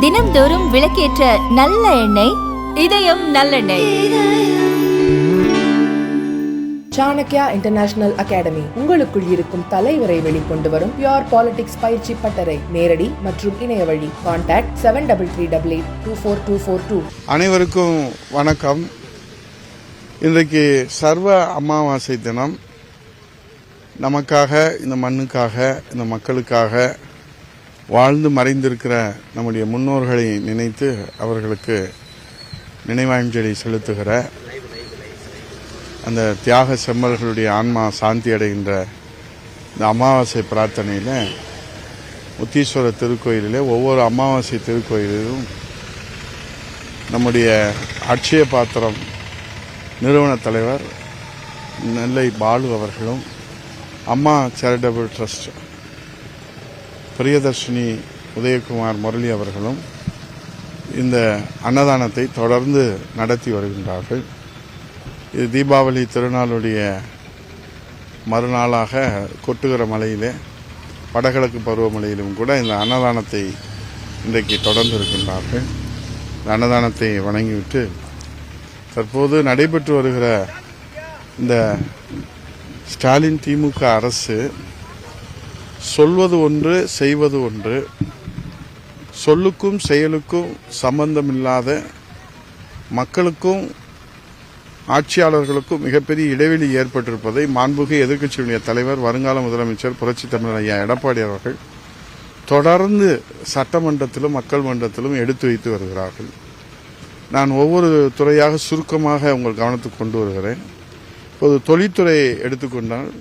தினம்தோறும் விளக்கேற்ற நல்ல எண்ணெய் இதயம் நல்லெண்ணெய். சாணக்யா இன்டர்நேஷனல் அகாடமி உங்களுக்குள் இருக்கும் தலைவரை வெளிக்கொண்டு வரும் பியூர் பாலிடிக்ஸ் பயிற்சி பட்டறை. நேரடி மற்றும் இணைய வழி. கான்டாக்ட் 7388824242. அனைவருக்கும் வணக்கம். இன்றைக்கு சர்வ அமாவாசை தினம். நமக்காக, இந்த மண்ணுக்காக, இந்த மக்களுக்காக வாழ்ந்து மறைந்திருக்கிற நம்முடைய முன்னோர்களை நினைத்து அவர்களுக்கு நினைவாஞ்சலி செலுத்துகிற அந்த தியாக செம்மல்களுடைய ஆன்மா சாந்தி அடைகின்ற இந்த அமாவாசை பிரார்த்தனையில் முத்தீஸ்வரர் திருக்கோயிலிலே ஒவ்வொரு அமாவாசை திருக்கோயிலிலும் நம்முடைய அட்சய பாத்திரம் நிறுவன தலைவர் நெல்லை பாலு அவர்களும், அம்மா சேரிட்டபிள் ட்ரஸ்ட் பிரியதர்ஷினி உதயகுமார் முரளி அவர்களும் இந்த அன்னதானத்தை தொடர்ந்து நடத்தி வருகின்றார்கள். இது தீபாவளி திருநாளுடைய மறுநாளாக கொட்டுகிற மலையிலே, வடகிழக்கு பருவமழையிலும் கூட இந்த அன்னதானத்தை இன்றைக்கு தொடர்ந்து இருக்கின்றார்கள். இந்த அன்னதானத்தை வணங்கிவிட்டு தற்போது நடைபெற்று வருகிற இந்த ஸ்டாலின் திமுக அரசு சொல்வது ஒன்று, செய்வது ஒன்று, சொல்லுக்கும் செயலுக்கும் சம்பந்தமில்லாத, மக்களுக்கும் ஆட்சியாளர்களுக்கும் மிகப்பெரிய இடைவெளி ஏற்பட்டிருப்பதை மாண்புமிகு எதிர்க்கட்சியுடைய தலைவர், வருங்கால முதலமைச்சர் புரட்சித் தமிழர் ஐயா எடப்பாடி அவர்கள் தொடர்ந்து சட்டமன்றத்திலும் மக்கள் மன்றத்திலும் எடுத்து வைத்து வருகிறார்கள். நான் ஒவ்வொரு துறையாக சுருக்கமாக உங்கள் கவனத்துக்கு கொண்டு வருகிறேன். இப்போது தொழில்துறை எடுத்துக்கொண்டால்,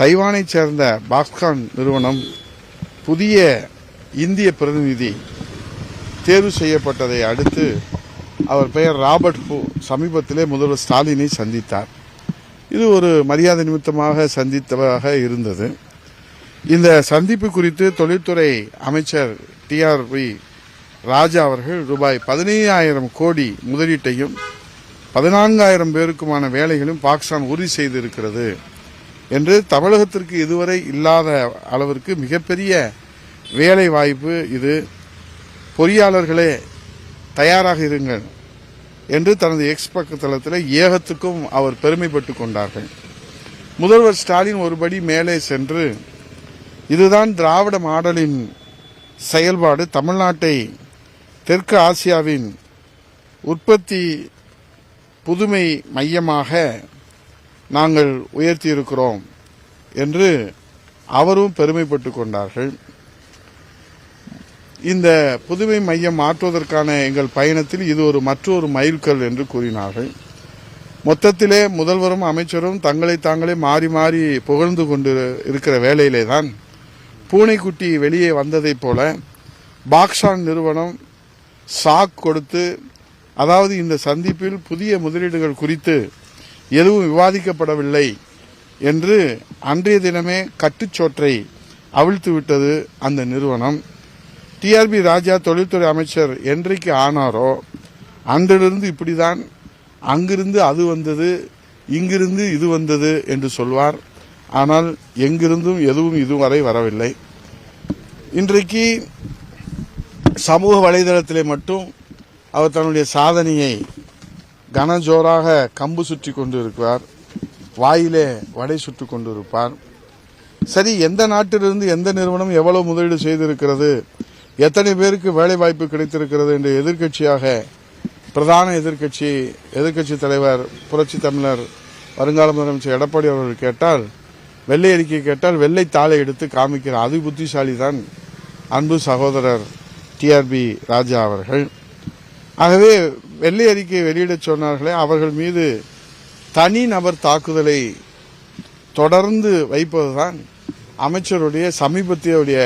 தைவானைச் சேர்ந்த பாக்ஸ்கான் நிறுவனம் புதிய இந்திய பிரதிநிதி தேர்வு செய்யப்பட்டதை அடுத்து அவர் பெயர் ராபர்ட் ஹூ சமீபத்திலே முதல்வர் ஸ்டாலினை சந்தித்தார். இது ஒரு மரியாதை நிமித்தமாக சந்தித்ததாக இருந்தது. இந்த சந்திப்பு குறித்து தொழில்துறை அமைச்சர் டிஆர்பி ராஜா அவர்கள் ரூபாய் 15,000 கோடி முதலீட்டையும் 14,000 பேருக்குமான வேலைகளும் பாகிஸ்தான் உறுதி செய்திருக்கிறது என்று, தமிழகத்திற்கு இதுவரை இல்லாத அளவிற்கு மிகப்பெரிய வேலை வாய்ப்பு இது, பொறியாளர்களே தயாராக இருங்கள் என்று தனது எக்ஸ் பக்கத்தளத்தில் ஏகத்துக்கும் அவர் பெருமைப்பட்டு கொண்டார்கள். முதல்வர் ஸ்டாலின் ஒருபடி மேலே சென்று, இதுதான் திராவிட மாடலின் செயல்பாடு, தமிழ்நாட்டை தெற்கு ஆசியாவின் உற்பத்தி புதுமை மையமாக நாங்கள் உயர்த்தியிருக்கிறோம் என்று அவரும் பெருமைப்பட்டு கொண்டார்கள். இந்த புதுமை மையம் மாற்றுவதற்கான எங்கள் பயணத்தில் இது ஒரு மற்றொரு மைல்கல் என்று கூறினார்கள். மொத்தத்திலே முதல்வரும் அமைச்சரும் தங்களை தாங்களே மாறி மாறி புகழ்ந்து கொண்டு இருக்கிற வேளையிலே தான் பூனைக்குட்டி வெளியே வந்ததைப் போல பாக்ஸ்கான் நிறுவனம் சாக் கொடுத்து, அதாவது இந்த சந்திப்பில் புதிய முதலீடுகள் குறித்து எதுவும் விவாதிக்கப்படவில்லை என்று அன்றைய தினமே கட்டுச்சோற்றை அவிழ்த்து விட்டது அந்த நிறுவனம். டிஆர்பி ராஜா தொழில்துறை அமைச்சர் என்றைக்கு ஆனாரோ அன்றிலிருந்து இப்படிதான், அங்கிருந்து அது வந்தது, இங்கிருந்து இது வந்தது என்று சொல்வார். ஆனால் எங்கிருந்தும் எதுவும் இதுவரை வரவில்லை. இன்றைக்கு சமூக வலைதளத்திலே மட்டும் அவர் தன்னுடைய சாதனையை கனஜோராக கம்பு சுற்றி கொண்டிருக்கிறார், வாயிலே வடை சுற்றி கொண்டிருப்பார். சரி, எந்த நாட்டிலிருந்து எந்த நிறுவனம் எவ்வளவு முதலீடு செய்திருக்கிறது, எத்தனை பேருக்கு வேலை வாய்ப்பு கிடைத்திருக்கிறது என்று எதிர்க்கட்சியாக பிரதான எதிர்க்கட்சி தலைவர் புரட்சி தமிழர் வருங்கால முதலமைச்சர் எடப்பாடி அவர்கள் கேட்டால், வெள்ளை அறிக்கை கேட்டால் வெள்ளை தாளை எடுத்து காமிக்கிறார். அது புத்திசாலி தான் அன்பு சகோதரர் டிஆர்பி ராஜா அவர்கள். ஆகவே வெள்ளை அறிக்கை வெளியிடச் சொன்னார்களே, அவர்கள் மீது தனி நபர் தாக்குதலை தொடர்ந்து வைப்பதுதான் அமைச்சருடைய சமீபத்திய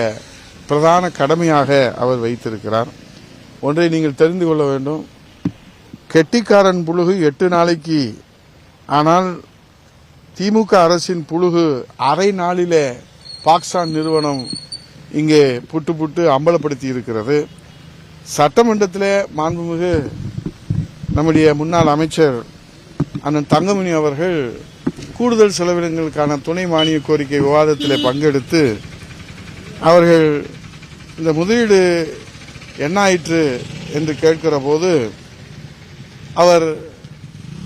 பிரதான கடமையாக அவர் வைத்திருக்கிறார். ஒன்றை நீங்கள் தெரிந்து கொள்ள வேண்டும், கெட்டிக்காரன் புழுகு 8 நாளைக்கு, ஆனால் திமுக அரசின் புழுகு அரை நாளிலே பாக்ஸ்கான் நிறுவனம் இங்கே புட்டு அம்பலப்படுத்தி இருக்கிறது. சட்டமன்றத்தில் மாண்புமிகு நம்முடைய முன்னாள் அமைச்சர் அண்ணன் தங்கமணி அவர்கள் கூடுதல் செலவினங்களுக்கான துணை மானிய கோரிக்கை விவாதத்தில் பங்கெடுத்து அவர்கள் இந்த முதலீடு என்ன ஆயிற்று என்று கேட்கிற போது அவர்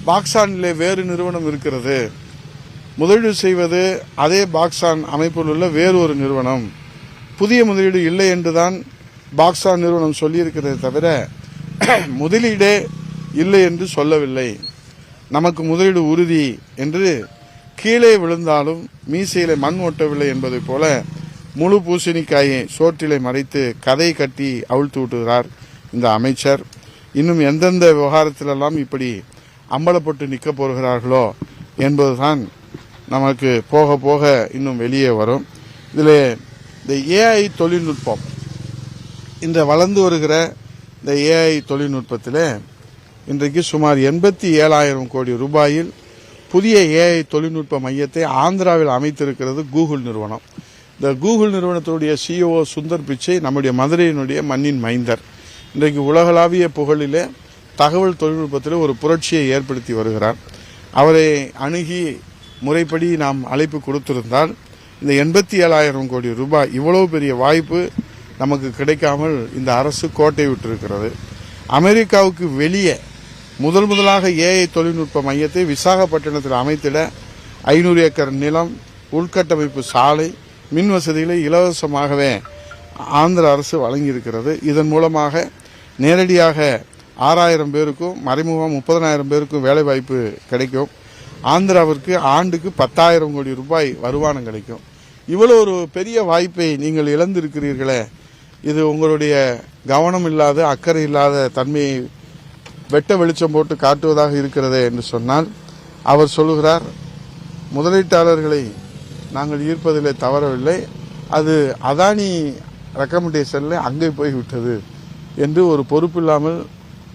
பாக்ஸானிலே வேறு நிறுவனம் இருக்கிறது, முதலீடு செய்வது அதே பாக்ஸான் அமைப்பில் உள்ள வேறு ஒரு நிறுவனம், புதிய முதலீடு இல்லை என்றுதான் பாக்ஸான் நிறுவனம் சொல்லியிருக்கிறதே தவிர முதலீடே இல்லை என்று சொல்லவில்லை, நமக்கு முதலீடு உறுதி என்று கீழே விழுந்தாலும் மீசையிலே மண் ஒட்டவில்லை என்பதை போல முழு பூசணிக்காயை சோற்றிலை மறைத்து கதை கட்டி அவிழ்த்து விட்டுகிறார் இந்த அமைச்சர். இன்னும் எந்தெந்த விவகாரத்திலெல்லாம் இப்படி அம்பலப்பட்டு நிற்கப் போகிறார்களோ என்பதுதான் நமக்கு போக போக இன்னும் வெளியே வரும். இதில் இந்த ஏஐ தொழில்நுட்பம், இந்த வளர்ந்து வருகிற இந்த ஏஐ தொழில்நுட்பத்தில் இன்றைக்கு சுமார் 87,000 கோடி ரூபாயில் புதிய ஏஐ தொழில்நுட்ப மையத்தை ஆந்திராவில் அமைத்திருக்கிறது கூகுள் நிறுவனம். இந்த கூகுள் நிறுவனத்துடைய சிஇஓ சுந்தர் பிச்சை நம்முடைய மதுரையினுடைய மண்ணின் மைந்தர். இன்றைக்கு உலகளாவிய புகழிலே தகவல் தொழில்நுட்பத்தில் ஒரு புரட்சியை ஏற்படுத்தி வருகிறார். அவரை அணுகி முறைப்படி நாம் அழைப்பு கொடுத்திருந்தால் இந்த 87,000 கோடி ரூபாய், இவ்வளவு பெரிய வாய்ப்பு நமக்கு கிடைக்காமல் இந்த அரசு கோட்டை விட்டிருக்கிறது. அமெரிக்காவுக்கு வெளியே முதலாக ஏஐ தொழில்நுட்ப மையத்தை விசாகப்பட்டினத்தில் அமைத்திட 500 ஏக்கர் நிலம், உள்கட்டமைப்பு சாலை, மின் வசதிகளை இலவசமாகவே ஆந்திர அரசு வழங்கியிருக்கிறது. இதன் மூலமாக நேரடியாக 6,000 பேருக்கும் மறைமுகம் 30,000 பேருக்கும் வேலைவாய்ப்பு கிடைக்கும். ஆந்திராவிற்கு ஆண்டுக்கு 10,000 கோடி ரூபாய் வருமானம் கிடைக்கும். இவ்வளவு ஒரு பெரிய வாய்ப்பை நீங்கள் இழந்திருக்கிறீர்களே, இது உங்களுடைய கவனம் இல்லாத, அக்கறை இல்லாத தன்மையை வெட்ட வெளிச்சம் போட்டு காட்டுவதாக இருக்கிறதே என்று சொன்னால், அவர் சொல்லுகிறார், முதலீட்டாளர்களை நாங்கள் ஈர்ப்பதிலே தவறவில்லை, அது அதானி ரெக்கமெண்டேஷனில் அங்கே போய்விட்டது என்று ஒரு பொறுப்பில்லாமல்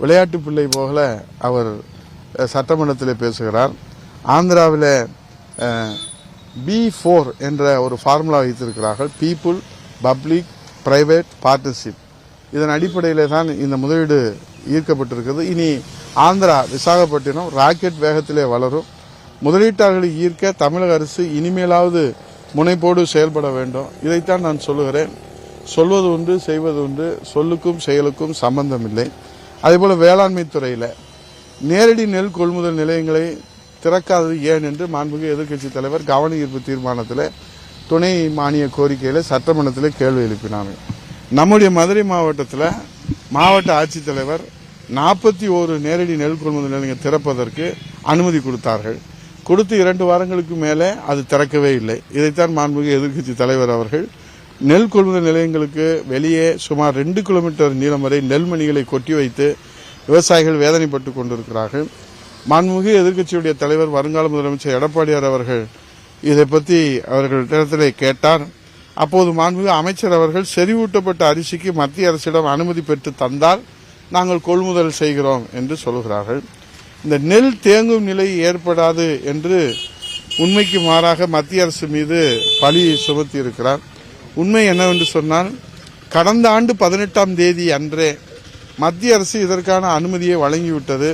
விளையாட்டு பிள்ளை போல அவர் சட்டமன்றத்தில் பேசுகிறார். ஆந்திராவில் B4 என்ற ஒரு ஃபார்முலா வைத்திருக்கிறார்கள், பீப்புள் பப்ளிக் பிரைவேட் பார்ட்னர்ஷிப். இதன் அடிப்படையிலே தான் இந்த முதலீடு ஈர்க்கப்பட்டிருக்கிறது. இனி ஆந்திரா விசாகப்பட்டினம் ராக்கெட் வேகத்திலே வளரும். முதலீட்டாளர்களை ஈர்க்க தமிழக அரசு இனிமேலாவது முனைப்போடு செயல்பட வேண்டும். இதைத்தான் நான் சொல்லுகிறேன். சொல்வது உண்டு, செய்வது உண்டு, சொல்லுக்கும் செயலுக்கும் சம்பந்தம் இல்லை. அதேபோல வேளாண்மை துறையில் நேரடி நெல் கொள்முதல் நிலையங்களை திறக்காதது ஏன் என்று மாண்புமிகு எதிர்க்கட்சித் தலைவர் கவன ஈர்ப்பு தீர்மானத்தில் துணை மானிய கோரிக்கையில் சட்டமன்றத்தில் கேள்வி எழுப்பினாங்க. நம்முடைய மதுரை மாவட்டத்தில் மாவட்ட ஆட்சித்தலைவர் 41 நேரடி நெல் கொள்முதல் நிலையங்கள் திறப்பதற்கு அனுமதி கொடுத்தார்கள். கொடுத்து 2 வாரங்களுக்கு மேலே அது திறக்கவே இல்லை. இதைத்தான் மாண்புமிகு எதிர்க்கட்சி தலைவர் அவர்கள் நெல் கொள்முதல் நிலையங்களுக்கு வெளியே சுமார் 2 கிலோமீட்டர் நீளம் வரை நெல்மணிகளை கொட்டி வைத்து விவசாயிகள் வேதனைப்பட்டு கொண்டிருக்கிறார்கள். மாண்புமிகு எதிர்க்கட்சியுடைய தலைவர் வருங்கால முதலமைச்சர் எடப்பாடியார் அவர்கள் இதை பற்றி அவர்களிடத்திலே கேட்டார். அப்போது மாண்புமிகு அமைச்சர் அவர்கள் செறிவூட்டப்பட்ட அரிசிக்கு மத்திய அரசிடம் அனுமதி பெற்று தந்தால் நாங்கள் கொள்முதல் செய்கிறோம் என்று சொல்கிறார்கள். இந்த நெல் தேங்கும் நிலை ஏற்படாது என்று உண்மைக்கு மாறாக மத்திய அரசு மீது பழி சுமத்தி இருக்கிறார். உண்மை என்னவென்று சொன்னால், கடந்த ஆண்டு 18ஆம் தேதி அன்றே மத்திய அரசு இதற்கான அனுமதியை வழங்கிவிட்டது.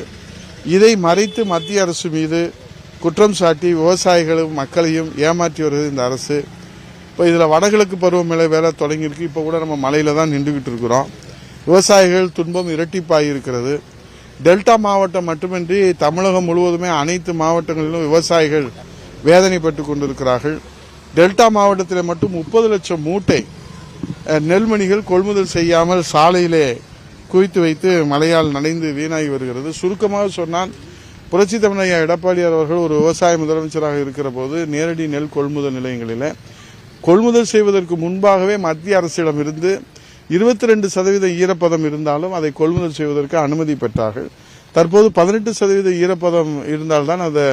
இதை மறைத்து மத்திய அரசு மீது குற்றம் சாட்டி விவசாயிகளும் மக்களையும் ஏமாற்றி வருகிறது இந்த அரசு. இப்போ இதில் வடகிழக்கு பருவமழை வேலை தொடங்கியிருக்கு. இப்போ கூட நம்ம மலையில் தான் நின்றுக்கிட்டு இருக்கிறோம். விவசாயிகள் துன்பம் இரட்டிப்பாகி இருக்கிறது. டெல்டா மாவட்டம் மட்டுமின்றி தமிழகம் முழுவதுமே அனைத்து மாவட்டங்களிலும் விவசாயிகள் வேதனைப்பட்டு கொண்டிருக்கிறார்கள். டெல்டா மாவட்டத்தில் மட்டும் 30 லட்சம் மூட்டை நெல்மணிகள் கொள்முதல் செய்யாமல் சாலையிலே குவித்து வைத்து மழையால் நனைந்து வீணாகி வருகிறது. சுருக்கமாக சொன்னால், புரட்சி தமிழக எடப்பாடியார் அவர்கள் ஒரு விவசாய முதலமைச்சராக இருக்கிற போது நேரடி நெல் கொள்முதல் நிலையங்களில் கொள்முதல் செய்வதற்கு முன்பாகவே மத்திய அரசிடம் இருந்து 22% ஈரப்பதம் இருந்தாலும் அதை கொள்முதல் செய்வதற்கு அனுமதி பெற்றார்கள். தற்போது 18% ஈரப்பதம் இருந்தால்தான் அதை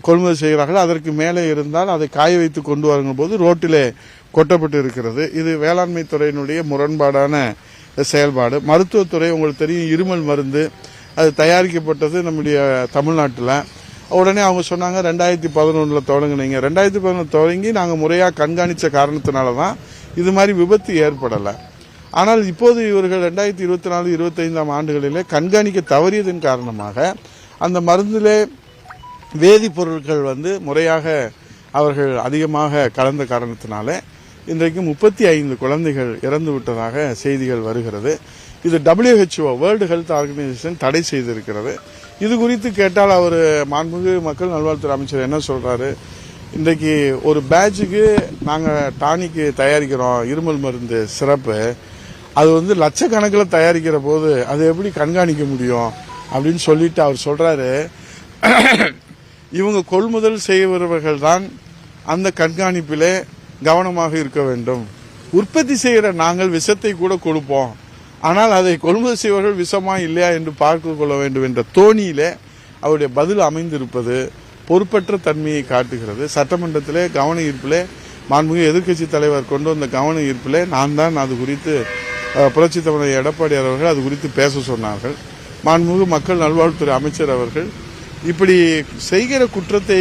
கொள்முதல் செய்கிறார்கள். அதற்கு மேலே இருந்தால் அதை காய வைத்து கொண்டு வருகிற போது ரோட்டிலே கொட்டப்பட்டு இருக்கிறது. இது வேளாண்மை துறையினுடைய முரண்பாடான செயல்பாடு. மருத்துவத்துறை உங்களுக்கு தெரியும், இருமல் மருந்து அது தயாரிக்கப்பட்டது நம்முடைய தமிழ்நாட்டில். உடனே அவங்க சொன்னாங்க 2011 தொடங்கினீங்க. 2011 தொடங்கி நாங்கள் முறையாக கண்காணித்த காரணத்தினால தான் இது மாதிரி விபத்து ஏற்படலை. ஆனால் இப்போது இவர்கள் 2024-25 ஆண்டுகளிலே கண்காணிக்க தவறியதன் காரணமாக அந்த மருந்திலே வேதிப்பொருட்கள் முறையாக அவர்கள் அதிகமாக கலந்த காரணத்தினால இன்றைக்கு 35 குழந்தைகள் இறந்து விட்டதாக செய்திகள் வருகிறது. இது WHO வேர்ல்டு ஹெல்த் ஆர்கனைசேஷன் தடை செய்திருக்கிறது. இது குறித்து கேட்டால் அவர் மாண்புமிகு மக்கள் நல்வாழ்வுத்துறை அமைச்சர் என்ன சொல்றாரு, இன்றைக்கு ஒரு பேட்சுக்கு நாங்கள் டானிக்கு தயாரிக்கிறோம் இருமல் மருந்து சிறப்பு, அது லட்சக்கணக்கில் தயாரிக்கிற போது அதை எப்படி கண்காணிக்க முடியும் அப்படின்னு சொல்லிட்டு அவர் சொல்றாரு, இவங்க கொள்முதல் செய்பவர்கள் தான் அந்த கண்காணிப்பிலே கவனமாக இருக்க வேண்டும். உற்பத்தி செய்கிற நாங்கள் விஷத்தை கூட கொடுப்போம், ஆனால் அதை கொள்முதல் செய்வர்கள் விஷமா இல்லையா என்று பார்த்து கொள்ள வேண்டும் என்ற தோணியிலே அவருடைய பதில் அமைந்திருப்பது பொறுப்பற்ற தன்மையை காட்டுகிறது. சட்டமன்றத்திலே கவன ஈர்ப்பிலே மாண்புமிகு எதிர்க்கட்சி தலைவர் கொண்டு வந்த கவன ஈர்ப்பிலே நான் தான் அது குறித்து புரட்சி தமிழர் எடப்பாடியார் அவர்கள் அது குறித்து பேச சொன்னார்கள். மாண்புமிகு மக்கள் நல்வாழ்வுத்துறை அமைச்சர் அவர்கள் இப்படி செய்கிற குற்றத்தை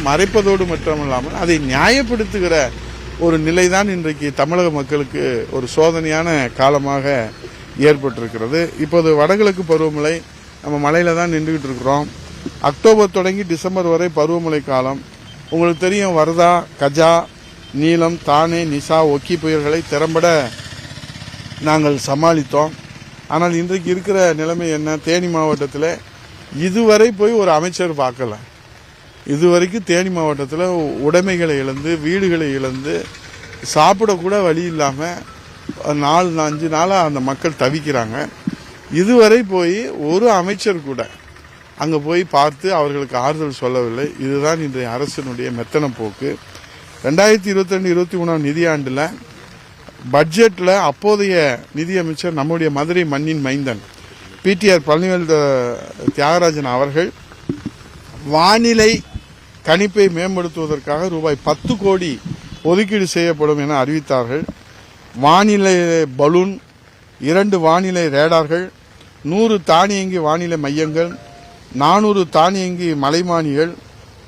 மறைப்பதோடு மட்டுமல்லாமல் அதை நியாயப்படுத்துகிற ஒரு நிலைதான் இன்றைக்கு தமிழக மக்களுக்கு ஒரு சோதனையான காலமாக ஏற்பட்டிருக்கிறது. இப்போது வடகிழக்கு பருவமழை நம்ம மழையில தான் நின்றுகிட்டு இருக்கிறோம். அக்டோபர் தொடங்கி டிசம்பர் வரை பருவமழை காலம். உங்களுக்கு தெரியும், வர்தா, கஜா, நீலம், தானே, நிசா, ஒக்கி புயல்களை திறம்பட நாங்கள் சமாளித்தோம். ஆனால் இன்றைக்கு இருக்கிற நிலைமை என்ன? தேனி மாவட்டத்தில் இதுவரை போய் ஒரு அமைச்சர் பார்க்கல. இதுவரைக்கும் தேனி மாவட்டத்தில் உடைமைகளை இழந்து, வீடுகளை இழந்து, சாப்பிடக்கூட வழி இல்லாமல் 4-5 நாளாக அந்த மக்கள் தவிக்கிறாங்க. இதுவரை போய் ஒரு அமைச்சர் கூட அங்கே போய் பார்த்து அவர்களுக்கு ஆறுதல் சொல்லவில்லை. இதுதான் இன்றைய அரசினுடைய மெத்தன போக்கு. 2022-23 நிதியாண்டில் பட்ஜெட்டில் அப்போதைய நிதியமைச்சர் நம்முடைய மதுரை மண்ணின் மைந்தன் PTR பழனிவேல் தியாகராஜன் அவர்கள் வானிலை கணிப்பை மேம்படுத்துவதற்காக ரூபாய் 10 கோடி ஒதுக்கீடு செய்யப்படும் என அறிவித்தார்கள். வானிலை பலூன், 2 வானிலை ரேடார்கள், 100 தானியங்கி வானிலை மையங்கள், 400 தானியங்கி மலைமானிகள்,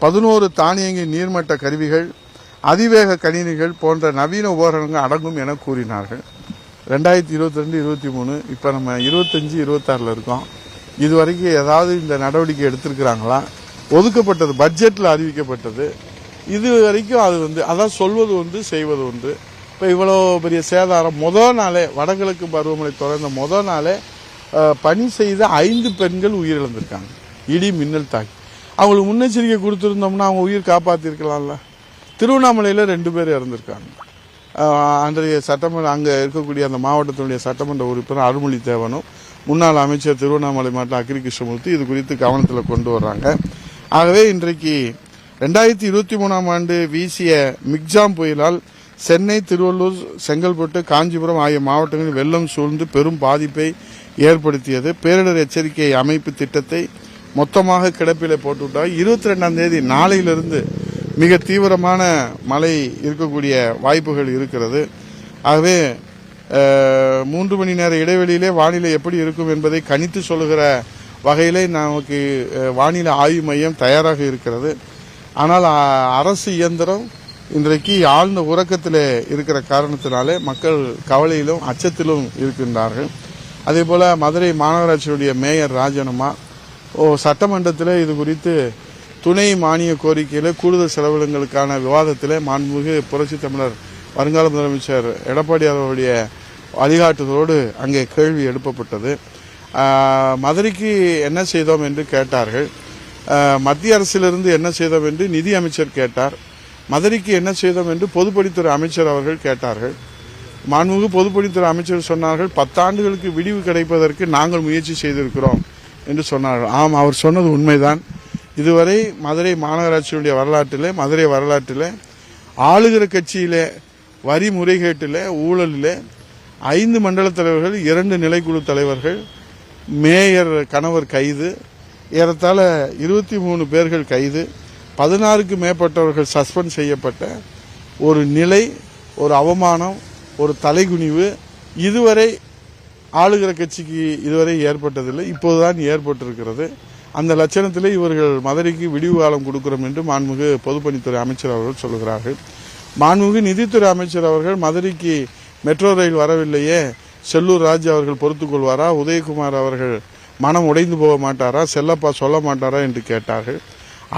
11 தானியங்கி நீர்மட்ட கருவிகள், அதிவேக கணினிகள் போன்ற நவீன உபகரணங்கள் அடங்கும் என கூறினார்கள். 2022-23 இப்போ நம்ம 25-26 இருக்கோம். இதுவரைக்கும் ஏதாவது இந்த நடவடிக்கை எடுத்திருக்கிறாங்களா? ஒதுக்கப்பட்டது பட்ஜெட்டில் அறிவிக்கப்பட்டது. இது வரைக்கும் அது அதான் சொல்வது ஒன்று, செய்வது ஒன்று. இப்போ இவ்வளோ பெரிய சேதாரம் முதல் நாளே, வடகிழக்கு பருவமழை தொடர்ந்த முதல் நாளே பணி செய்த 5 பெண்கள் உயிரிழந்திருக்காங்க. இடி மின்னல் தாக்கி அவங்களுக்கு முன்னெச்சரிக்கை கொடுத்துருந்தோம்னா அவங்க உயிர் காப்பாற்றிருக்கலாம்ல. திருவண்ணாமலையில் 2 பேர் இறந்திருக்காங்க. அன்றைய சட்டமன்ற அங்கே இருக்கக்கூடிய அந்த மாவட்டத்தினுடைய சட்டமன்ற உறுப்பினர் அருள்மொழி தேவனும் முன்னாள் அமைச்சர் திருவண்ணாமலை மாவட்ட அக்ரி கிருஷ்ணமூர்த்தி இது குறித்து கவனத்தில் கொண்டு வர்றாங்க. ஆகவே இன்றைக்கு 2023 ஆண்டு வீசிய மிக்ஜாம் புயலால் சென்னை, திருவள்ளூர், செங்கல்பட்டு, காஞ்சிபுரம் ஆகிய மாவட்டங்களில் வெள்ளம் சூழ்ந்து பெரும் பாதிப்பை ஏற்படுத்தியது. பேரிடர் எச்சரிக்கை அமைப்பு திட்டத்தை மொத்தமாக கிடப்பிலே போட்டுவிட்டால் 22ஆம் தேதி நாளையிலிருந்து மிக தீவிரமான மழை இருக்கக்கூடிய வாய்ப்புகள் இருக்கிறது. ஆகவே 3 மணி நேர இடைவெளியிலே வானிலை எப்படி இருக்கும் என்பதை கணித்து சொல்லுகிற வகையிலே நமக்கு வானிலை ஆய்வு மையம் தயாராக இருக்கிறது. ஆனால் அரசு இயந்திரம் இன்றைக்கு ஆழ்ந்த உறக்கத்திலே இருக்கிற காரணத்தினாலே மக்கள் கவலையிலும் அச்சத்திலும் இருக்கின்றார்கள். அதே போல மதுரை மாநகராட்சியுடைய மேயர் ராஜனம்மா சட்டமன்றத்தில் இது குறித்து துணை மானிய கோரிக்கையில் கூடுதல் செலவினங்களுக்கான விவாதத்தில் மாண்புமிகு புரட்சி தமிழர் வருங்கால முதலமைச்சர் எடப்பாடியார் அவருடைய வழிகாட்டுதலோடு அங்கே கேள்வி எழுப்பப்பட்டது. மதுரைக்கு என்ன செய்தோம் என்று கேட்டார்கள். மத்திய அரசிலிருந்து என்ன செய்தோம் என்று நிதி அமைச்சர் கேட்டார். மதுரைக்கு என்ன செய்தோம் என்று பொதுப்பணித்துறை அமைச்சர் அவர்கள் கேட்டார்கள். மாண்புமிகு பொதுப்பணித்துறை அமைச்சர் சொன்னார்கள், 10 ஆண்டுகளுக்கு விடிவு கிடைப்பதற்கு நாங்கள் முயற்சி செய்திருக்கிறோம் என்று சொன்னார்கள். ஆம், அவர் சொன்னது உண்மைதான். இதுவரை மதுரை மாநகராட்சியுடைய வரலாற்றிலே, மதுரை வரலாற்றிலே ஆளுகிற கட்சியிலே வரி முறைகேட்டிலே, ஊழலிலே 5 மண்டல தலைவர்கள், 2 நிலைக்குழு தலைவர்கள், மேயர் கணவர் கைது, ஏறத்தாழ 23 பேர்கள் கைது, 16க்கு மேற்பட்டவர்கள் சஸ்பெண்ட் செய்யப்பட்ட ஒரு நிலை, ஒரு அவமானம், ஒரு தலைகுனிவு இதுவரை ஆளுகிற கட்சிக்கு இதுவரை ஏற்பட்டதில்லை. இப்போதுதான் ஏற்பட்டிருக்கிறது. அந்த லட்சணத்திலே இவர்கள் மதுரைக்கு விடிவு காலம் கொடுக்கிறோம் என்று மாண்புமிகு பொதுப்பணித்துறை அமைச்சர் அவர்கள் சொல்கிறார்கள். மாண்புமிகு நிதித்துறை அமைச்சர் அவர்கள் மதுரைக்கு மெட்ரோ ரயில் வரவில்லையே, செல்லூர் ராஜு அவர்கள் பொறுத்துக் கொள்வாரா, உதயகுமார் அவர்கள் மனம் உடைந்து போக மாட்டாரா, செல்லப்பா சொல்ல மாட்டாரா என்று கேட்டார்கள்.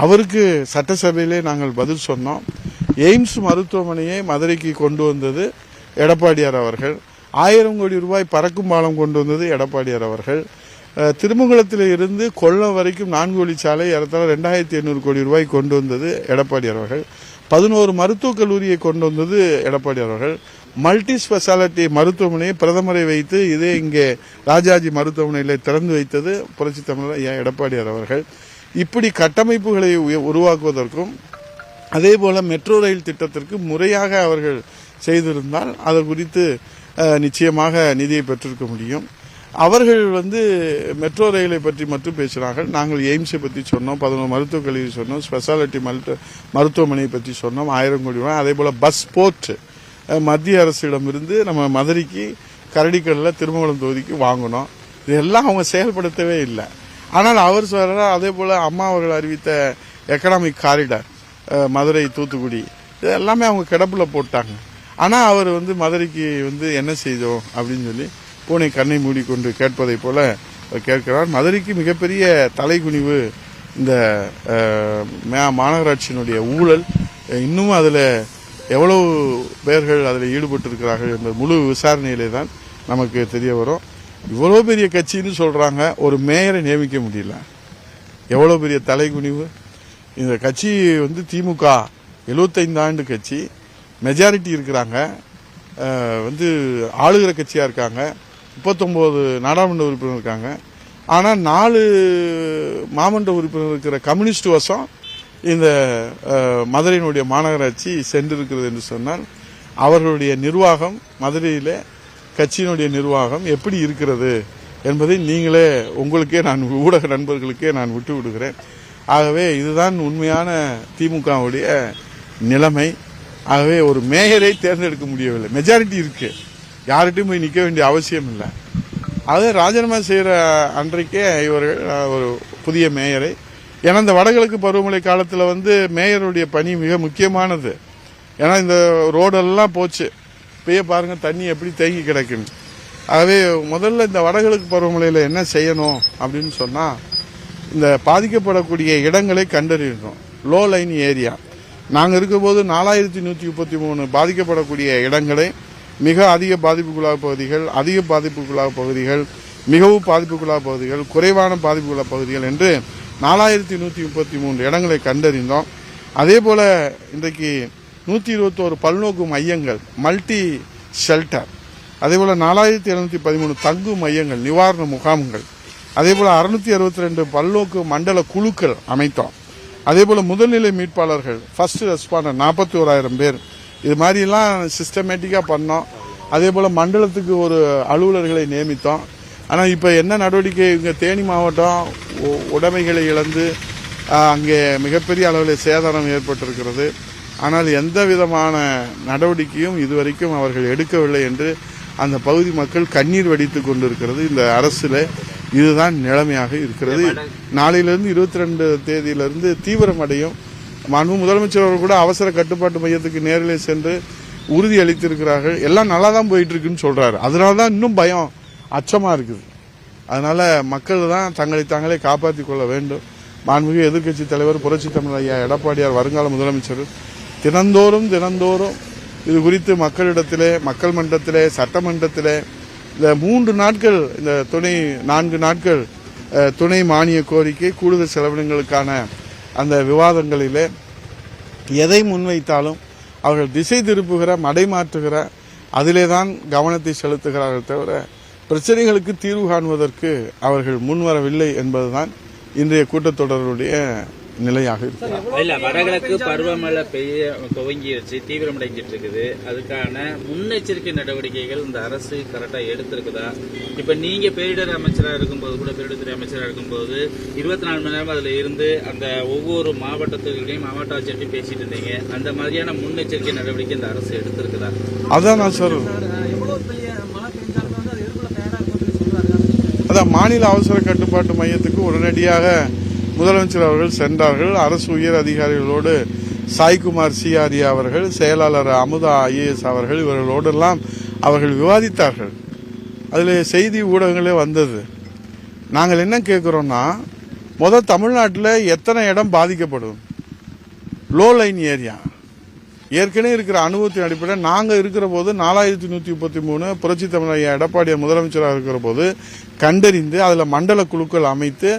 அவருக்கு சட்டசபையிலே நாங்கள் பதில் சொன்னோம். எய்ம்ஸ் மருத்துவமனையை மதுரைக்கு கொண்டு வந்தது எடப்பாடியார் அவர்கள். 1000 கோடி ரூபாய் பறக்கும் பாலம் கொண்டு வந்தது எடப்பாடியார் அவர்கள். திருமங்கலத்தில் இருந்து கொல்லம் வரைக்கும் 4 வழிச்சாலை ஏறத்தாழ 2800 கோடி ரூபாய் கொண்டு வந்தது எடப்பாடியார் அவர்கள். 11 மருத்துவக் கல்லூரியை கொண்டு வந்தது எடப்பாடியார் அவர்கள். மல்டி ஸ்பெஷாலிட்டி மருத்துவமனையை பிரதமரை வைத்து இதே இங்கே ராஜாஜி மருத்துவமனையில் திறந்து வைத்தது புரட்சித் தமிழர் ஐயா எடப்பாடியார் அவர்கள். இப்படி கட்டமைப்புகளை உருவாக்குவதற்கும் அதே போல மெட்ரோ ரயில் திட்டத்திற்கு முறையாக அவர்கள் செய்திருந்தால் அது குறித்து நிச்சயமாக நிதியை பெற்றிருக்க முடியும். அவர்கள் மெட்ரோ ரயிலை பற்றி மட்டும் பேசுகிறார்கள். நாங்கள் எய்ம்ஸை பற்றி சொன்னோம், 11 மருத்துவக் கல்லூரி சொன்னோம், ஸ்பெஷாலிட்டி மருத்துவமனையை பற்றி சொன்னோம், 1000 கோடி ரூபாய். அதே போல் பஸ் போர்ட் மத்திய அரசிடமிருந்து நம்ம மதுரைக்கு கரடிக்கல்லில் திருமங்கலம் தொகுதிக்கு வாங்கினோம். இதெல்லாம் அவங்க செயல்படுத்தவே இல்லை. ஆனால் அவர் சொல்கிறார், அதே போல் அம்மா அவர்கள் அறிவித்த எக்கனாமிக் காரிடார் மதுரை தூத்துக்குடி இது எல்லாமே அவங்க கிடப்பில் போட்டாங்க. ஆனால் அவர் மதுரைக்கு என்ன செய்தோம் அப்படின்னு சொல்லி பூனை கண்ணை மூடிக்கொண்டு கேட்பதை போல கேட்கிறார். மதுரைக்கு மிகப்பெரிய தலைகுனிவு இந்த மாநகராட்சியினுடைய ஊழல். இன்னும் அதில் எவ்வளவு பேர்கள் அதில் ஈடுபட்டிருக்கிறார்கள் என்ற முழு விசாரணையிலே தான் நமக்கு தெரிய வரும். இவ்வளோ பெரிய கட்சின்னு சொல்கிறாங்க, ஒரு மேயரை நியமிக்க முடியல. எவ்வளோ பெரிய தலைகுனிவு. இந்த கட்சி திமுக 75 ஆண்டு கட்சி, மெஜாரிட்டி இருக்கிறாங்க, ஆளுகிற கட்சியாக இருக்காங்க, 39 நாடாளுமன்ற உறுப்பினர் இருக்காங்க. ஆனால் 4 மாமன்ற உறுப்பினர் இருக்கிற கம்யூனிஸ்ட் வசம் இந்த மதுரையினுடைய மாநகராட்சி சென்றிருக்கிறது என்று சொன்னால் அவர்களுடைய நிர்வாகம், மதுரையிலே கட்சியினுடைய நிர்வாகம் எப்படி இருக்கிறது என்பதை நீங்களே உங்களுக்கே நான் ஊடக நண்பர்களுக்கே நான் விட்டு விடுகிறேன். ஆகவே இதுதான் உண்மையான திமுகவுடைய நிலைமை. ஆகவே ஒரு மேயரை தேர்ந்தெடுக்க முடியவில்லை. மெஜாரிட்டி இருக்கு, யார்கிட்டையும் போய் நிற்க வேண்டிய அவசியம் இல்லை. அது ராஜினாமா செய்கிற அன்றைக்கே இவர்கள் ஒரு புதிய மேயரை, ஏன்னா இந்த வடகிழக்கு பருவமழை காலத்தில் மேயருடைய பணி மிக முக்கியமானது. ஏன்னா இந்த ரோடெல்லாம் போச்சு, இப்பயே பாருங்க தண்ணி எப்படி தேங்கி கிடக்குன்னு. ஆகவே முதல்ல இந்த வடகிழக்கு பருவமழையில் என்ன செய்யணும் அப்படின்னு சொன்னால், இந்த பாதிக்கப்படக்கூடிய இடங்களை கண்டறியணும். லோ லைன் ஏரியா நாங்கள் இருக்கும்போது 4133 பாதிக்கப்படக்கூடிய இடங்களை, மிக அதிக பாதிப்புக்குள்ளாக பகுதிகள், அதிக பாதிப்புக்குள்ளாக பகுதிகள், மிகவும் பாதிப்புக்குள்ளாக பகுதிகள், குறைவான பாதிப்புக்குள்ளாக பகுதிகள் என்று 4133 இடங்களை கண்டறிந்தோம். அதே போல இன்றைக்கு 121 பல்நோக்கு மையங்கள், மல்டி ஷெல்டர், அதே போல 4713 தங்கு மையங்கள், நிவாரண முகாம்கள், அதே போல 662 பல்நோக்கு மண்டல குழுக்கள் அமைத்தோம். அதே போல முதல்நிலை மீட்பாளர்கள், ஃபர்ஸ்ட் ரெஸ்பாண்டர் 41,000 பேர், இது மாதிரிலாம் சிஸ்டமேட்டிக்காக பண்ணோம். அதே போல மண்டலத்துக்கு ஒரு அலுவலர்களை நியமித்தோம். ஆனால் இப்போ என்ன நடவடிக்கை, இங்கே தேனி மாவட்டம் உடைமைகளை இழந்து அங்கே மிகப்பெரிய அளவில் சேதாரம் ஏற்பட்டிருக்கிறது. ஆனால் எந்த விதமான நடவடிக்கையும் இதுவரைக்கும் அவர்கள் எடுக்கவில்லை என்று அந்த பகுதி மக்கள் கண்ணீர் வடித்துக் கொண்டிருக்கிறது. இந்த அரசில் இதுதான் நிலைமையாக இருக்கிறது. நாளையிலிருந்து 22 தேதியிலிருந்து தீவிரமடையும். மாண்பு முதலமைச்சர் அவர்கள் கூட அவசர கட்டுப்பாட்டு மையத்துக்கு நேரிலே சென்று உறுதி அளித்திருக்கிறார்கள். எல்லாம் நல்லா தான் போயிட்டு இருக்குன்னு சொல்றாரு. அதனால தான் இன்னும் பயம், அச்சமா இருக்குது. அதனால மக்கள் தான் தங்களை தாங்களே காப்பாற்றிக் கொள்ள வேண்டும். மாண்புமிகு எதிர்க்கட்சி தலைவர் புரட்சித் தமிழர் ஐயா எடப்பாடியார் வருங்கால முதலமைச்சர் தினந்தோறும் இது குறித்து மக்களிடத்திலே, மக்கள் மன்றத்திலே, சட்டமன்றத்திலே இந்த 3 நாட்கள், இந்த 4 நாட்கள் துணை மானிய கோரிக்கை, கூடுதல் செலவினங்களுக்கான அந்த விவாதங்களிலே எதை முன்வைத்தாலும் அவர்கள் திசை திருப்புகிற, மடைமாற்றுகிற, அதிலே தான் கவனத்தை செலுத்துகிறார்கள் தவிர பிரச்சனைகளுக்கு தீர்வு காணுவதற்கு அவர்கள் முன்வரவில்லை என்பதுதான் இன்றைய கூட்டத்தொடருடைய நிலையாக இருக்கு. இல்ல, வடகிழக்கு பருவமழை பெய்ய துவங்கிடுச்சு, தீவிரமடைஞ்சிட்டு இருக்குது. அதுக்கான முன்னெச்சரிக்கை நடவடிக்கைகள் இந்த அரசு கரெக்டா எடுத்திருக்குதா? இப்ப நீங்க பேரிடர் அமைச்சராக இருக்கும்போது கூட, பேரிடர் அமைச்சராக இருக்கும்போது 24 மணி நேரம் அதுல இருந்து அந்த ஒவ்வொரு மாவட்டத்திலையும் மாவட்ட ஆட்சியர்கிட்டையும் பேசிட்டு இருந்தீங்க. அந்த மாதிரியான முன்னெச்சரிக்கை நடவடிக்கை இந்த அரசு எடுத்திருக்குதா? அதான் நான் சொல்றேன். அதான் மாநில அவசர கட்டுப்பாட்டு மையத்துக்கு உடனடியாக முதலமைச்சர் அவர்கள் சென்றார்கள். அரசு உயர் அதிகாரிகளோடு சாய்குமார் சிஆரியா அவர்கள், செயலாளர் அமுதா IAS அவர்கள், இவர்களோடெல்லாம் அவர்கள் விவாதித்தார்கள். அதில் செய்தி ஊடகங்களே வந்தது. நாங்கள் என்ன கேட்குறோம்னா, தமிழ்நாட்டில் எத்தனை இடம் பாதிக்கப்படும்? லோ லைன் ஏரியா ஏற்கனவே இருக்கிற அனுபவத்தின் அடிப்படையில் நாங்கள் இருக்கிற போது 4133 புரட்சி தமிழர் எடப்பாடி முதலமைச்சராக இருக்கிற போது கண்டறிந்து அதில் மண்டல குழுக்கள் அமைத்து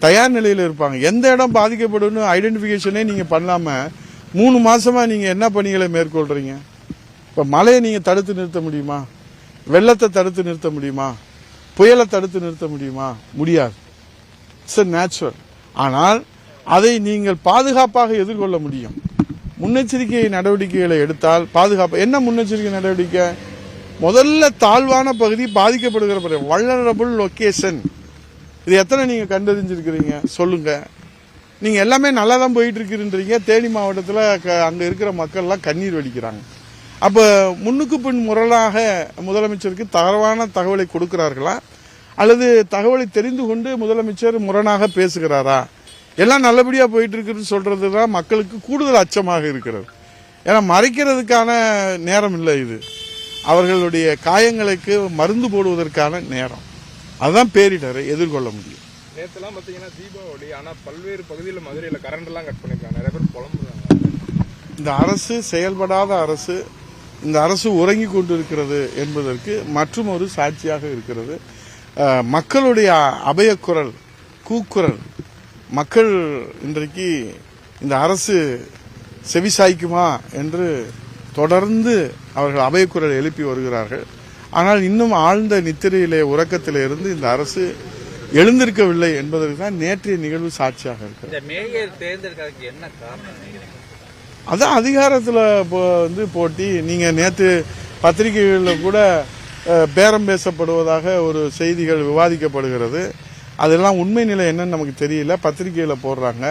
தயார் நிலையில் இருப்பாங்க. எந்த இடம் பாதிக்கப்படும் ஐடென்டிஃபிகேஷனே நீங்கள் பண்ணாமல் 3 மாசமா நீங்கள் என்ன பணிகளை மேற்கொள்றீங்க? இப்போ மழையை நீங்கள் தடுத்து நிறுத்த முடியுமா? வெள்ளத்தை தடுத்து நிறுத்த முடியுமா? புயலை தடுத்து நிறுத்த முடியுமா? முடியாது. It's natural. ஆனால் அதை நீங்கள் பாதுகாப்பாக எதிர்கொள்ள முடியும். முன்னெச்சரிக்கை நடவடிக்கைகளை எடுத்தால் பாதுகாப்பு. என்ன முன்னெச்சரிக்கை நடவடிக்கை? முதல்ல தாழ்வான பகுதி பாதிக்கப்படுகிற பகுதி, வல்னரபிள் லொகேஷன். இது எத்தனை நீங்க கண்டறிஞ்சிருக்கிறீங்க சொல்லுங்க. நீங்க எல்லாமே நல்லா தான் போயிட்டு இருக்கிறீங்க. தேனி மாவட்டத்தில் அங்க இருக்கிற மக்கள்லாம் கண்ணீர் வடிக்கிறாங்க. அப்ப முன்னுக்கு பின் முரணாக முதலமைச்சருக்கு தரவான தகவலை கொடுக்கிறார்களா, அல்லது தகவலை தெரிந்து கொண்டு முதலமைச்சர் முரணாக பேசுகிறாரா? எல்லாம் நல்லபடியா போயிட்டு இருக்குன்னு சொல்றதுதான் மக்களுக்கு கூடுதல் அச்சமாக இருக்கிறது. ஏன்னா மறைக்கிறதுக்கான நேரம் இல்லை இது. அவர்களுடைய காயங்களுக்கு மருந்து போடுவதற்கான நேரம். அதுதான் பேரிடரை எதிர்கொள்ள முடியும். நேற்றுலாம் பார்த்தீங்கன்னா தீபாவளி, ஆனால் பல்வேறு பகுதியில் மதுரையில் கரண்ட் எல்லாம் கட் பண்ணிருக்காங்க. நிறைய பேர் புலம்புறாங்க. இந்த அரசு செயல்படாத அரசு, இந்த அரசு உறங்கி கொண்டிருக்கிறது என்பதற்கு மற்றும் ஒரு சாட்சியாக இருக்கிறது. மக்களுடைய அபயக்குரல், கூக்குரல், மக்கள் இன்றைக்கு இந்த அரசு செவிசாய்க்குமா என்று தொடர்ந்து அவர்கள் அபயக்குரல் எழுப்பி வருகிறார்கள். ஆனால் இன்னும் ஆழ்ந்த நித்திரையிலே உறக்கத்திலே இருந்து இந்த அரசு எழுந்திருக்கவில்லை என்பதற்கு தான் நேற்றைய நிகழ்வு சாட்சியாக இருக்கிறது. இந்த மேயர் தேர்ந்தெடுக்கிறதுக்கு என்ன காரணம்? அதான் அதிகாரத்தில் போட்டி. நீங்க நேற்று பத்திரிகைகளில் கூட பேரம் பேசப்படுவதாக ஒரு செய்திகள் விவாதிக்கப்படுகிறது. அதெல்லாம் உண்மை நிலை என்னன்னு நமக்கு தெரியல. பத்திரிகையில போடுறாங்க.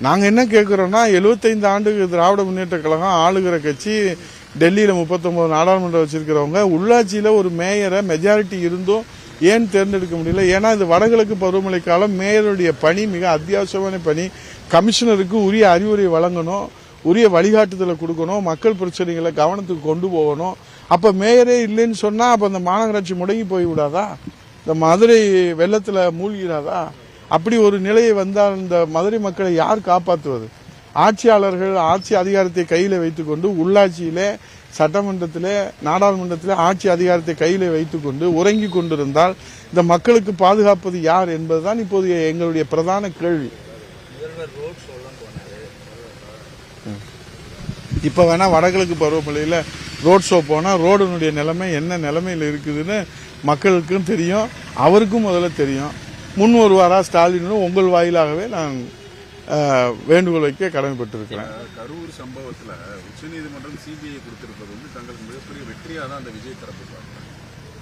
நாங்க என்ன கேட்கிறோம்னா, 75 ஆண்டுக்கு திராவிட முன்னேற்ற கழகம் ஆளுகிற கட்சி, டெல்லியில 39 நாடாளுமன்றம் வச்சிருக்கிறவங்க, உள்ளாட்சியில ஒரு மேயரை மெஜாரிட்டி இருந்தும் ஏன் தேர்ந்தெடுக்க முடியல? ஏன்னா இது வடகிழக்கு பருவமழை காலம். மேயருடைய பணி மிக அத்தியாவசியமான பணி. கமிஷனருக்கு உரிய அறிவுரை வழங்கணும், உரிய வழிகாட்டுதலை கொடுக்கணும், மக்கள் பிரச்சனைகளை கவனத்துக்கு கொண்டு போகணும். அப்ப மேயரே இல்லைன்னு சொன்னா அப்ப அந்த மாநகராட்சி முடங்கி போய் விடாதா? இந்த மதுரை வெள்ளத்துல மூழ்கிறாதா? அப்படி ஒரு நிலையை வந்தால் இந்த மதுரை மக்களை யார் காப்பாற்றுவது? ஆட்சியாளர்கள் ஆட்சி அதிகாரத்தை கையில வைத்துக் கொண்டு உள்ளாட்சியிலே, சட்டமன்றத்திலே, நாடாளுமன்றத்திலே ஆட்சி அதிகாரத்தை கையில வைத்துக் கொண்டு உறங்கி கொண்டிருந்தால் இந்த மக்களுக்கு பாதுகாப்பது யார் என்பதுதான் இப்போது எங்களுடைய பிரதான கேள்வி. இப்ப வேணா வடகிழக்கு பருவமழையில ரோட் ஷோ போனா ரோடுனுடைய நிலைமை என்ன நிலைமையில் இருக்குதுன்னு மக்களுக்கும் தெரியும், அவருக்கும் முதல்ல தெரியும். முன் வருவாரா ஸ்டாலின்? உங்கள் வாயிலாகவே நான் வேண்டுகோள் வைக்க கடமைப்பட்டிருக்கிறேன். கரூர் சம்பவத்தில் உச்சநீதிமன்றம் சிபிஐ கொடுத்திருப்பது தங்களுக்கு மிகப்பெரிய வெற்றியாக தான் அந்த விஜய் தரப்பு பார்க்குறாங்க.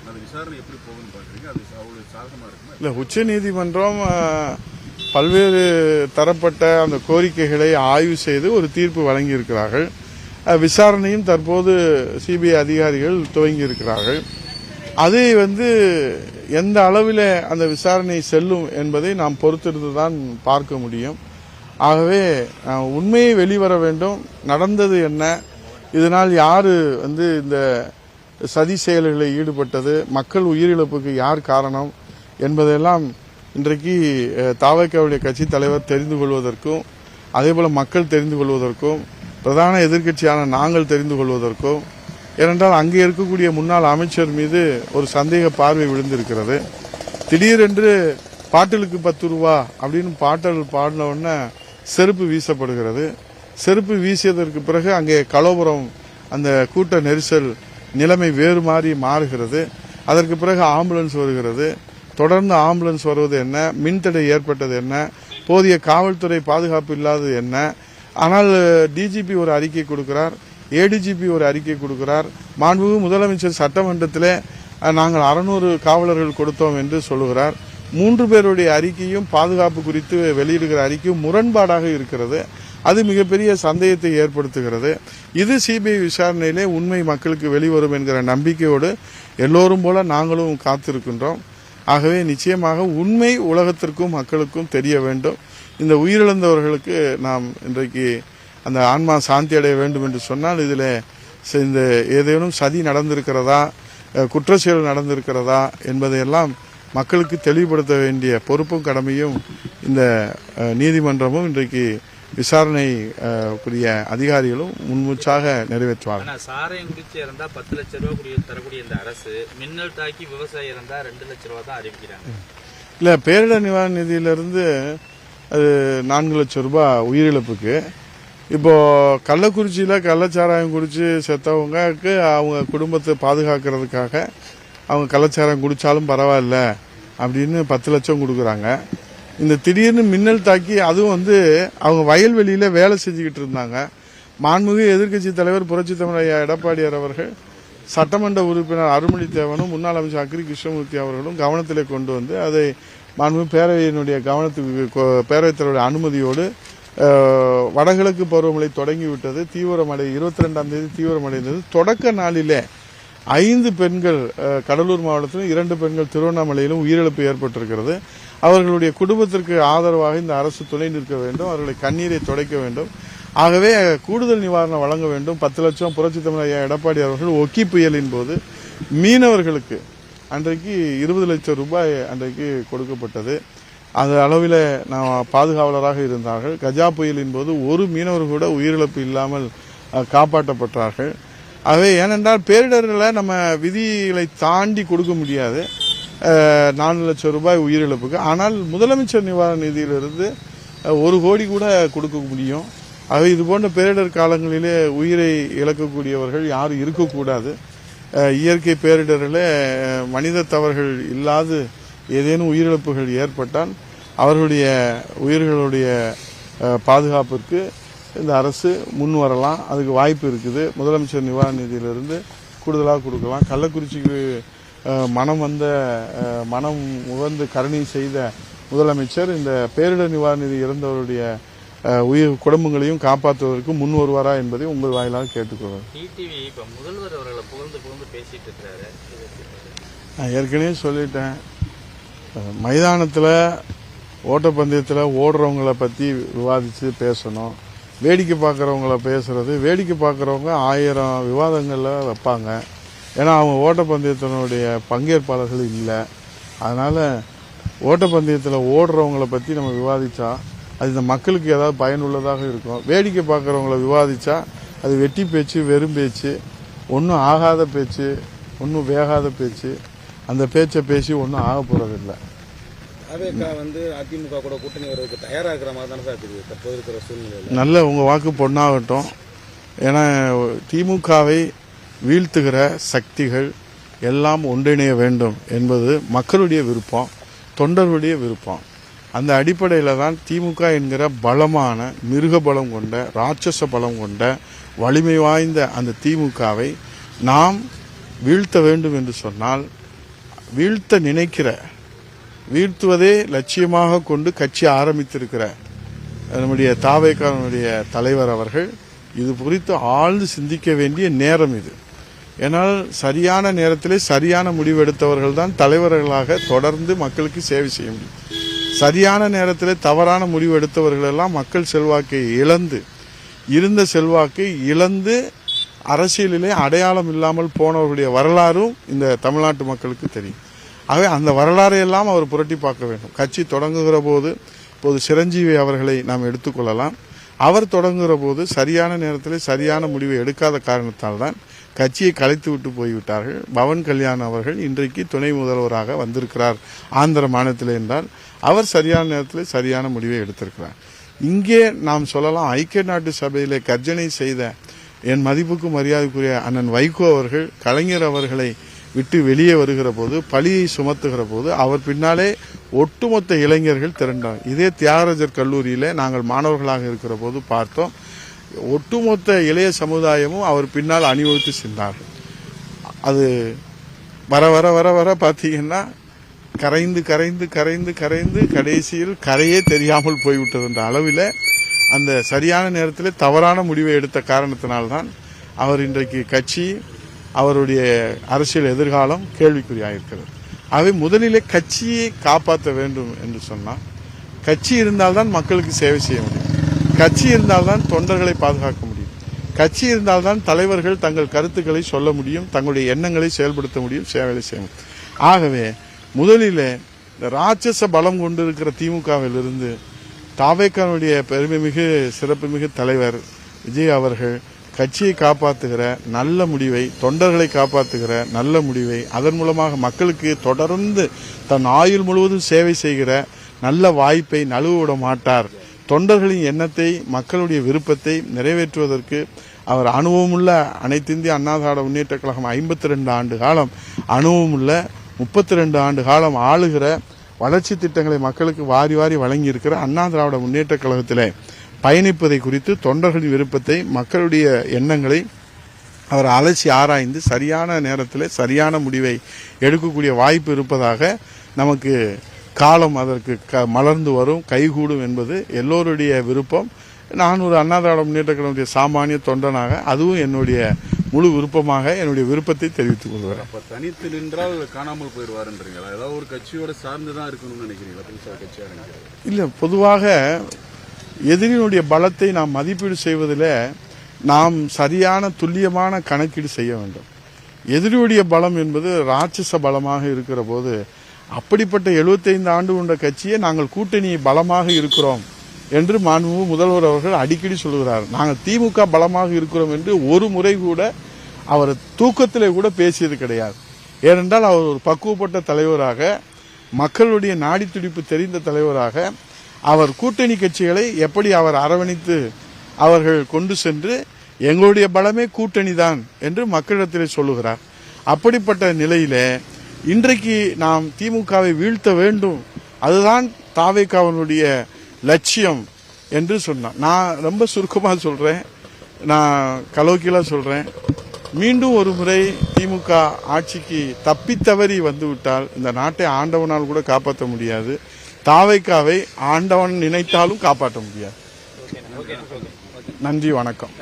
அந்த விசாரணை எப்படி போகுதுன்னு பார்க்குறீங்க? அது அவ்வளவு சாதகமாக இருக்குமா? இல்லை, உச்சநீதிமன்றம் பல்வேறு தரப்பட்ட அந்த கோரிக்கைகளை ஆய்வு செய்து ஒரு தீர்ப்பு வழங்கியிருக்கிறார்கள். விசாரணையும் தற்போது சிபிஐ அதிகாரிகள் துவங்கி இருக்கிறார்கள். அதை எந்த அளவில் அந்த விசாரணை செல்லும் என்பதை நாம் பொறுத்திருந்து தான் பார்க்க முடியும். ஆகவே உண்மையை வெளிவர வேண்டும். நடந்தது என்ன, இதனால் யாரு இந்த சதி செயல்களில் ஈடுபட்டது, மக்கள் உயிரிழப்புக்கு யார் காரணம் என்பதெல்லாம் இன்றைக்கு தாவேக்காவுடைய கட்சி தலைவர் தெரிந்து கொள்வதற்கும், அதேபோல மக்கள் தெரிந்து கொள்வதற்கும், பிரதான எதிர்க்கட்சியான நாங்கள் தெரிந்து கொள்வதற்கும், ஏனென்றால் அங்கே இருக்கக்கூடிய முன்னாள் அமைச்சர் மீது ஒரு சந்தேக பார்வை விழுந்திருக்கிறது. திடீரென்று பாட்டிலுக்கு 10 ரூபா அப்படின்னு பாட்டல் பாடின உடனே செருப்பு வீசப்படுகிறது. செருப்பு வீசியதற்கு பிறகு அங்கே கலவரம், அந்த கூட்ட நெரிசல் நிலைமை வேறு மாதிரி மாறுகிறது. அதற்கு பிறகு ஆம்புலன்ஸ் வருகிறது. தொடர்ந்து ஆம்புலன்ஸ் வருவது என்ன, மின்தடை ஏற்பட்டது என்ன, போதிய காவல்துறை பாதுகாப்பு இல்லாதது என்ன. ஆனால் டிஜிபி ஒரு அறிக்கை கொடுக்கிறார், ஏடிஜிபி ஒரு அறிக்கை கொடுக்கிறார். மாண்புமிகு முதலமைச்சர் சட்டமன்றத்திலே நாங்கள் 600 காவலர்கள் கொடுத்தோம் என்று சொல்லுகிறார். 3 பேருடைய அறிக்கையும் பாதுகாப்பு குறித்து வெளியிடுகிற அறிக்கையும் முரண்பாடாக இருக்கிறது. அது மிகப்பெரிய சந்தேகத்தை ஏற்படுத்துகிறது. இது சிபிஐ விசாரணையிலே உண்மை மக்களுக்கு வெளிவரும் என்கிற நம்பிக்கையோடு எல்லோரும் போல நாங்களும் காத்திருக்கின்றோம். ஆகவே நிச்சயமாக உண்மை உலகத்திற்கும் மக்களுக்கும் தெரிய வேண்டும். இந்த உயிரிழந்தவர்களுக்கு நாம் இன்றைக்கு அந்த ஆன்மா சாந்தி அடைய வேண்டும் என்று சொன்னால் இதில் இந்த ஏதேனும் சதி நடந்திருக்கிறதா, குற்ற செயல் நடந்திருக்கிறதா என்பதையெல்லாம் மக்களுக்கு தெளிவுபடுத்த வேண்டிய பொறுப்பும் கடமையும் இந்த நீதிமன்றமும் இன்றைக்கு விசாரணை கூடிய அதிகாரிகளும் முன்மூச்சாக நிறைவேற்றுவார்கள். ஆனா சாராயம் குடிச்சு இறந்தா 10 லட்சம் ரூபாய் தரக்கூடிய இந்த அரசு மின்னல் தாக்கி விவசாயி இறந்தா 2 லட்சம் ரூபாய் தான் அறிவிக்கிறாங்க. இல்லை, பேரிடர் நிவாரண நிதியிலிருந்து அது 4 லட்சம் ரூபாய் உயிரிழப்புக்கு. இப்போ கள்ளக்குறிச்சியில் கள்ளச்சாராயம் குடிச்சு செத்தவங்களுக்கு அவங்க குடும்பத்தை பாதுகாக்கிறதுக்காக அவங்க கள்ளச்சாராயம் குடித்தாலும் பரவாயில்ல அப்படின்னு 10 லட்சம் கொடுக்குறாங்க. இந்த திடீர்னு மின்னல் தாக்கி அதுவும் அவங்க வயல்வெளியில் வேலை செஞ்சுக்கிட்டு இருந்தாங்க. மாண்புமிகு எதிர்க்கட்சி தலைவர் புரட்சித் தமிழர் ஐயா எடப்பாடியார் அவர்கள் சட்டமன்ற உறுப்பினர் அருள்மொழித்தேவனும் முன்னாள் அமைச்சர் அக்ரி கிருஷ்ணமூர்த்தி அவர்களும் கவனத்திலே கொண்டு வந்து அதை மாண்புமிகு பேரவையினுடைய கவனத்துக்கு பேரவைத் தலைவருடைய அனுமதியோடு வடகிழக்கு பருவமழை தொடங்கிவிட்டது. தீவிரமடை 22ஆம் தேதி தீவிரமடைந்தது. தொடக்க நாளிலே 5 பெண்கள் கடலூர் மாவட்டத்திலும் 2 பெண்கள் திருவண்ணாமலையிலும் உயிரிழப்பு ஏற்பட்டிருக்கிறது. அவர்களுடைய குடும்பத்திற்கு ஆதரவாக இந்த அரசு துணை நிற்க வேண்டும், அவர்களை கண்ணீரை துடைக்க வேண்டும். ஆகவே கூடுதல் நிவாரணம் வழங்க வேண்டும். 10 லட்சம் புரட்சித் தமிழர் ஐயா எடப்பாடி அவர்கள் ஒக்கி புயலின் போது மீனவர்களுக்கு அன்றைக்கு 20 லட்சம் ரூபாய் அன்றைக்கு கொடுக்கப்பட்டது. அந்த அளவில் நான் பாதுகாவலராக இருந்தார்கள். கஜா புயலின் போது ஒரு மீனவர் கூட உயிரிழப்பு இல்லாமல் காப்பாற்றப்பட்டார்கள். ஆகவே ஏனென்றால் பேரிடர்களை நம்ம விதிகளை தாண்டி கொடுக்க முடியாது 4 லட்சம் ரூபாய் உயிரிழப்புக்கு. ஆனால் முதலமைச்சர் நிவாரண நிதியிலிருந்து 1 கோடி கூட கொடுக்க முடியும். ஆகவே இது போன்ற பேரிடர் காலங்களிலே உயிரை இழக்கக்கூடியவர்கள் யாரும் இருக்கக்கூடாது. இயற்கை பேரிடரில் மனித தவறுகள் இல்லாது ஏதேனும் உயிரிழப்புகள் ஏற்பட்டால் அவர்களுடைய உயிர்களுடைய பாதுகாப்பிற்கு இந்த அரசு முன் வரலாம். அதுக்கு வாய்ப்பு இருக்குது. முதலமைச்சர் நிவாரண நிதியிலிருந்து கூடுதலாக கொடுக்கலாம். கள்ளக்குறிச்சிக்கு மனம் உகந்து கருணை செய்த முதலமைச்சர் இந்த பேரிடர் நிவாரண நிதி இறந்தவருடைய உயிர் குடும்பங்களையும் காப்பாற்றுவதற்கு முன் வருவாரா என்பதை உங்கள் வாயிலாக கேட்டுக்கொள்கிறேன். டிடிவி இப்ப முதல்வர் அவர்களை புகழ்ந்து பேசிட்டு இருக்காரு. நான் ஏற்கனவே சொல்லிட்டேன், மைதானத்தில் ஓட்டப்பந்தயத்தில் ஓடுறவங்களை பற்றி விவாதித்து பேசணும். வேடிக்கை பார்க்குறவங்கள பேசுறது, வேடிக்கை பார்க்குறவங்க 1000 விவாதங்களில் வைப்பாங்க. ஏன்னா அவங்க ஓட்டப்பந்தயத்தினுடைய பங்கேற்பாளர்கள் இல்லை. அதனால் ஓட்டப்பந்தயத்தில் ஓடுறவங்கள பற்றி நம்ம விவாதித்தா அது இந்த மக்களுக்கு ஏதாவது பயனுள்ளதாக இருக்கும். வேடிக்கை பார்க்குறவங்கள விவாதித்தா அது வெட்டி பேச்சு, வெறும் பேச்சு, ஒன்றும் ஆகாத பேச்சு, ஒன்றும் வேகாத பேச்சு. அந்த பேச்சை பேசி ஒன்றும் ஆக போகிறதில்லை. அதிமுக கூட கூட்டணி வருவதற்கு தயாராகிற மாதிரி தானே சார் இருக்குது தற்போது இருக்கிற சூழ்நிலை. நல்ல உங்கள் வாக்கு பொண்ணாகட்டும். ஏன்னா திமுகவை வீழ்த்துகிற சக்திகள் எல்லாம் ஒன்றிணைய வேண்டும் என்பது மக்களுடைய விருப்பம், தொண்டர்களுடைய விருப்பம். அந்த அடிப்படையில் தான் திமுக என்கிற பலமான மிருக பலம் கொண்ட ராட்சச பலம் கொண்ட வலிமை வாய்ந்த அந்த திமுகவை நாம் வீழ்த்த வேண்டும் என்று சொன்னால் வீழ்த்த நினைக்கிற, வீழ்த்துவதே லட்சியமாக கொண்டு கட்சி ஆரம்பித்திருக்கிற நம்முடைய தாவேக்கானுடைய தலைவர் அவர்கள் இது குறித்து ஆழ்ந்து சிந்திக்க வேண்டிய நேரம் இது. ஏனால் சரியான நேரத்திலே சரியான முடிவு எடுத்தவர்கள் தான் தலைவர்களாக தொடர்ந்து மக்களுக்கு சேவை செய்ய முடியும். சரியான நேரத்தில் தவறான முடிவு எடுத்தவர்கள் எல்லாம் மக்கள் செல்வாக்கை இழந்து, இருந்த செல்வாக்கை இழந்து அரசியலிலே அடையாளம் இல்லாமல் போனவர்களுடைய வரலாறும் இந்த தமிழ்நாட்டு மக்களுக்கு தெரியும். ஆகவே அந்த வரலாறை எல்லாம் அவர் புரட்டி பார்க்க வேண்டும். கட்சி தொடங்குகிற போது இப்போது சிரஞ்சீவி அவர்களை நாம் எடுத்துக்கொள்ளலாம். அவர் தொடங்குகிற போது சரியான நேரத்தில் சரியான முடிவை எடுக்காத காரணத்தால் தான் கட்சியை கலைத்து விட்டு போய்விட்டார்கள். பவன் கல்யாண் அவர்கள் இன்றைக்கு துணை முதல்வராக வந்திருக்கிறார் ஆந்திர மாநிலத்தில் என்றால் அவர் சரியான நேரத்தில் சரியான முடிவை எடுத்திருக்கிறார். இங்கே நாம் சொல்லலாம், ஐக்கிய நாட்டு சபையிலே கர்ஜனை செய்த என் மதிப்புக்கு மரியாதைக்குரிய அண்ணன் வைகோ அவர்கள் கலைஞர் அவர்களை விட்டு வெளியே வருகிற போது, பழியை சுமத்துகிற போது அவர் பின்னாலே ஒட்டுமொத்த இளைஞர்கள் திரண்டார். இதே தியாகராஜர் கல்லூரியிலே நாங்கள் மாணவர்களாக இருக்கிற போது பார்த்தோம். ஒட்டுமொத்த இளைய சமுதாயமும் அவர் பின்னால் அணிவகுத்து சென்றார்கள். அது வர வர வர வர பார்த்தீங்கன்னா கரைந்து கரைந்து கரைந்து கரைந்து கடைசியில் கரையே தெரியாமல் போய்விட்டது என்ற அளவில் அந்த சரியான நேரத்தில் தவறான முடிவை எடுத்த காரணத்தினால்தான் அவர் இன்றைக்கு கட்சி, அவருடைய அரசியல் எதிர்காலம் கேள்விக்குறியாயிருக்கிறது. ஆகவே முதலிலே கட்சியை காப்பாற்ற வேண்டும் என்று சொன்னால் கட்சி இருந்தால்தான் மக்களுக்கு சேவை செய்ய முடியும். கட்சி இருந்தால்தான் தொண்டர்களை பாதுகாக்க முடியும். கட்சி இருந்தால்தான் தலைவர்கள் தங்கள் கருத்துக்களை சொல்ல முடியும், தங்களுடைய எண்ணங்களை செயல்படுத்த முடியும், சேவை செய்ய முடியும். ஆகவே முதலிலே இந்த ராட்சச பலம் கொண்டிருக்கிற திமுகவிலிருந்து தாவேக்கானுடைய பெருமைமிகு சிறப்புமிகு தலைவர் விஜய் அவர்கள் கட்சியை காப்பாற்றுகிற நல்ல முடிவை, தொண்டர்களை காப்பாற்றுகிற நல்ல முடிவை, அதன் மூலமாக மக்களுக்கு தொடர்ந்து தன் ஆயுள் முழுவதும் சேவை செய்கிற நல்ல வாய்ப்பை நழுவ மாட்டார். தொண்டர்களின் எண்ணத்தை, மக்களுடைய விருப்பத்தை நிறைவேற்றுவதற்கு அவர் அனுபவமுள்ள அனைத்து இந்திய அண்ணா திராவிட முன்னேற்ற கழகம் 52 ஆண்டு காலம் அனுபவமுள்ள 32 ஆண்டு காலம் ஆளுகிற வளர்ச்சி திட்டங்களை மக்களுக்கு வாரி வாரி வழங்கி இருக்கிற அண்ணா திராவிட முன்னேற்ற கழகத்திலே பயணிப்பதை குறித்து தொண்டர்களின் விருப்பத்தை, மக்களுடைய எண்ணங்களை அவர் அலசி ஆராய்ந்து சரியான நேரத்தில் சரியான முடிவை எடுக்கக்கூடிய வாய்ப்பு இருப்பதாக நமக்கு காலம் அதற்கு மலர்ந்து வரும், கைகூடும் என்பது எல்லோருடைய விருப்பம். நான் ஒரு அண்ணா திராவிட முன்னேற்ற கழகத்துடைய சாமானிய தொண்டனாக அதுவும் என்னுடைய முழு விருப்பமாக என்னுடைய விருப்பத்தை தெரிவித்துக் கொள்கிறேன். அப்ப தனித்து நின்றால் காணாமல் போயிடுவாருன்றீங்களா? ஏதாவது ஒரு கட்சியோட சார்ந்துதான் இருக்கணும்னு நினைக்கிறீங்களா? புதுசாக கட்சி ஆரம்பிக்கிறது இல்லை, பொதுவாக எதிரினுடைய பலத்தை நாம் மதிப்பீடு செய்வதில் நாம் சரியான துல்லியமான கணக்கீடு செய்ய வேண்டும். எதிரியுடைய பலம் என்பது ராட்சச பலமாக இருக்கிற போது அப்படிப்பட்ட 75 ஆண்டு கொண்ட கட்சியை நாங்கள் கூட்டணி பலமாக இருக்கிறோம் என்று மாண்புமிகு முதல்வர் அவர்கள் அடிக்கடி சொல்கிறார். நாங்கள் திமுக பலமாக இருக்கிறோம் என்று ஒரு முறை கூட அவர் தூக்கத்திலே கூட பேசியது கிடையாது. ஏனென்றால் அவர் ஒரு பக்குவப்பட்ட தலைவராக, மக்களுடைய நாடி துடிப்பு தெரிந்த தலைவராக, அவர் கூட்டணி கட்சிகளை எப்படி அவர் அரவணைத்து அவர்கள் கொண்டு சென்று எங்களுடைய பலமே கூட்டணி தான் என்று மக்களிடத்திலே சொல்லுகிறார். அப்படிப்பட்ட நிலையிலே இன்றைக்கு நாம் திமுகவை வீழ்த்த வேண்டும், அதுதான் தாவேக்காவினுடைய லட்சியம் என்று சொன்னான். நான் ரொம்ப சுருக்கமாக சொல்றேன், நான் கலோக்கியலா சொல்றேன். மீண்டும் ஒரு முறை திமுக ஆட்சிக்கு தப்பித்தவறி வந்துவிட்டால் இந்த நாட்டை ஆண்டவனால் கூட காப்பாற்ற முடியாது. தாவேக்காவை ஆண்டவன் நினைத்தாலும் காப்பாற்ற முடியாது. நன்றி, வணக்கம்.